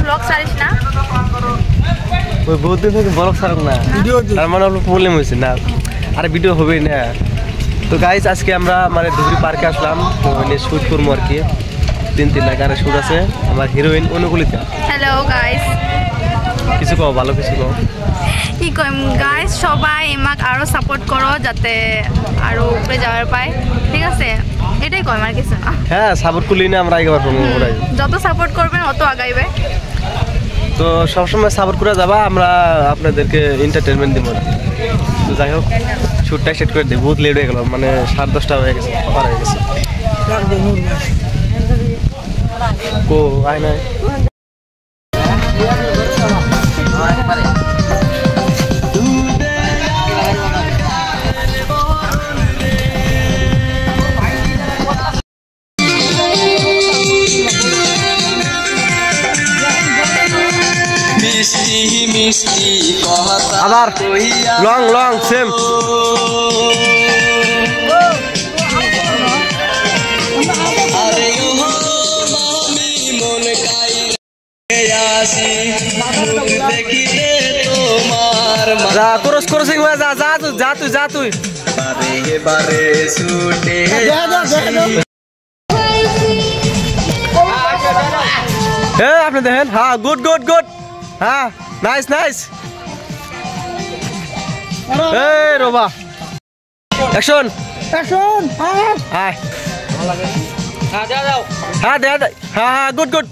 blog ছাড়িস না ওই বহুত দিন থেকে ব্লগ ছাড়ুক না তার মানে প্রবলেম হয়েছে না আরে ভিডিও হবেই না তো গাইস আজকে আমরা মানে ধুবড়ি পার্কে আসলাম তো এনে শুট করবো আর কি 3 গানের শুট আছে আমার হিরোইন অনুকূলিতা হ্যালো গাইস কিছু কও ভালো কিছু কও কি কইম গাইস সবাই আমাক আরো সাপোর্ট করো যাতে আরো উপরে যাওয়ার পায় ঠিক আছে এটাই কইম আর কিছু না হ্যাঁ সাপোর্ট করলি না আমরা আগে পারবো যত সাপোর্ট করবেন অত আগাইবে তো সবসময় সাপোর্ট করে যাবা আমরা আপনাদেরকে এন্টারটেইনমেন্ট দিব তো যাই হোক শুটটা সেট করে দিই বহুত লেট হয়ে গেল মানে 10:30 হয়ে গেছে পার হয়ে গেছে কো আয় নাই আবার লং লং সেম যা করস করস যা যা তুই যা তুই যা তুই হ্যাঁ আপনি দেখেন হ্যাঁ গুড গুড গুড হ্যাঁ নাইস নাইস এই রোবা অ্যাকশন অ্যাকশন হ্যাঁ হ্যাঁ দে দে হ্যাঁ হ্যাঁ গুড গুড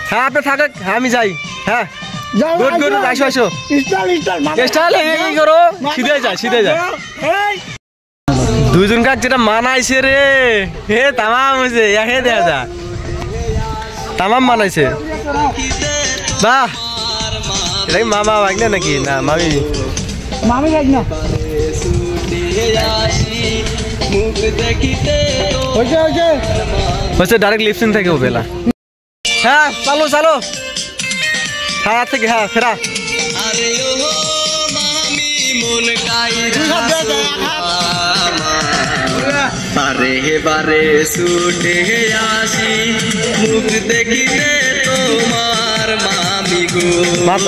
হ্যাঁ আপনি থাকেন আমি যাই হ্যাঁ গুড গুড আসো আসো স্টাইল এই করো সিধে যায় দুইজন কাজ যেটা মানাইছে রে হে তামাম হয়েছে হে দেখা যা তামাম মানাইছে বাহ এটা মামা ভাগনা নাকি না মামি মামি ভাগনা হচ্ছে ডাইরেক্ট লিপসিন থেকে বেলা হ্যাঁ চালো চালো হ্যাঁ থেকে হ্যাঁ ফেরা বারে বারে ছুটে আসি মুখ দেখিতে তোমার মামি গো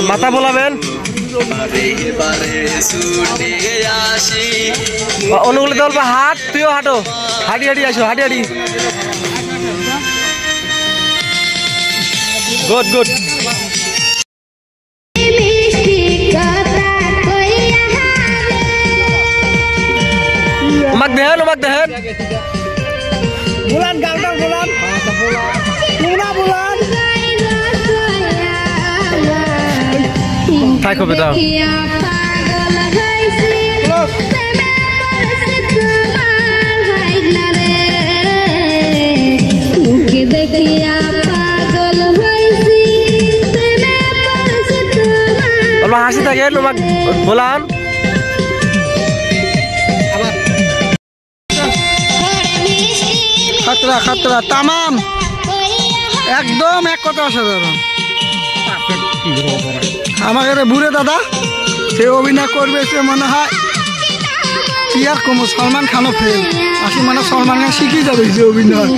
মাথা বলাবেন বারে বারে ছুটে আসি অনুগুলো দল হাট তুইও হাঁটো হাঁটি হাঁটি আসো হাঁটি হাঁটি good good umak dehen bulan galdang bulan bulan thai ko beta Allah hasil tak ya umak bulan Khatra Khatra তামাম একদম এক কথা অসাধারণ আমাকে বুড়ে দাদা সে অভিনয় করবে সে মনে হয় কি আর কম সলমান খানও ফেল আসি মানে সলমান খান শিখে যাবে যে অভিনয়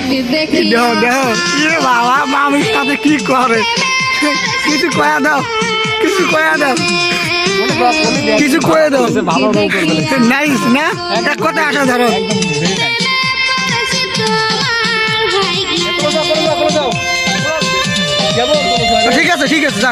দেহ দেহ বাবা মামির সাথে কি করে কিছু কয়া দাও কিছু কয়া দাও কিছু কয়ে দাও নাইস না এক কথা অসাধারণ ঠিক আছে যা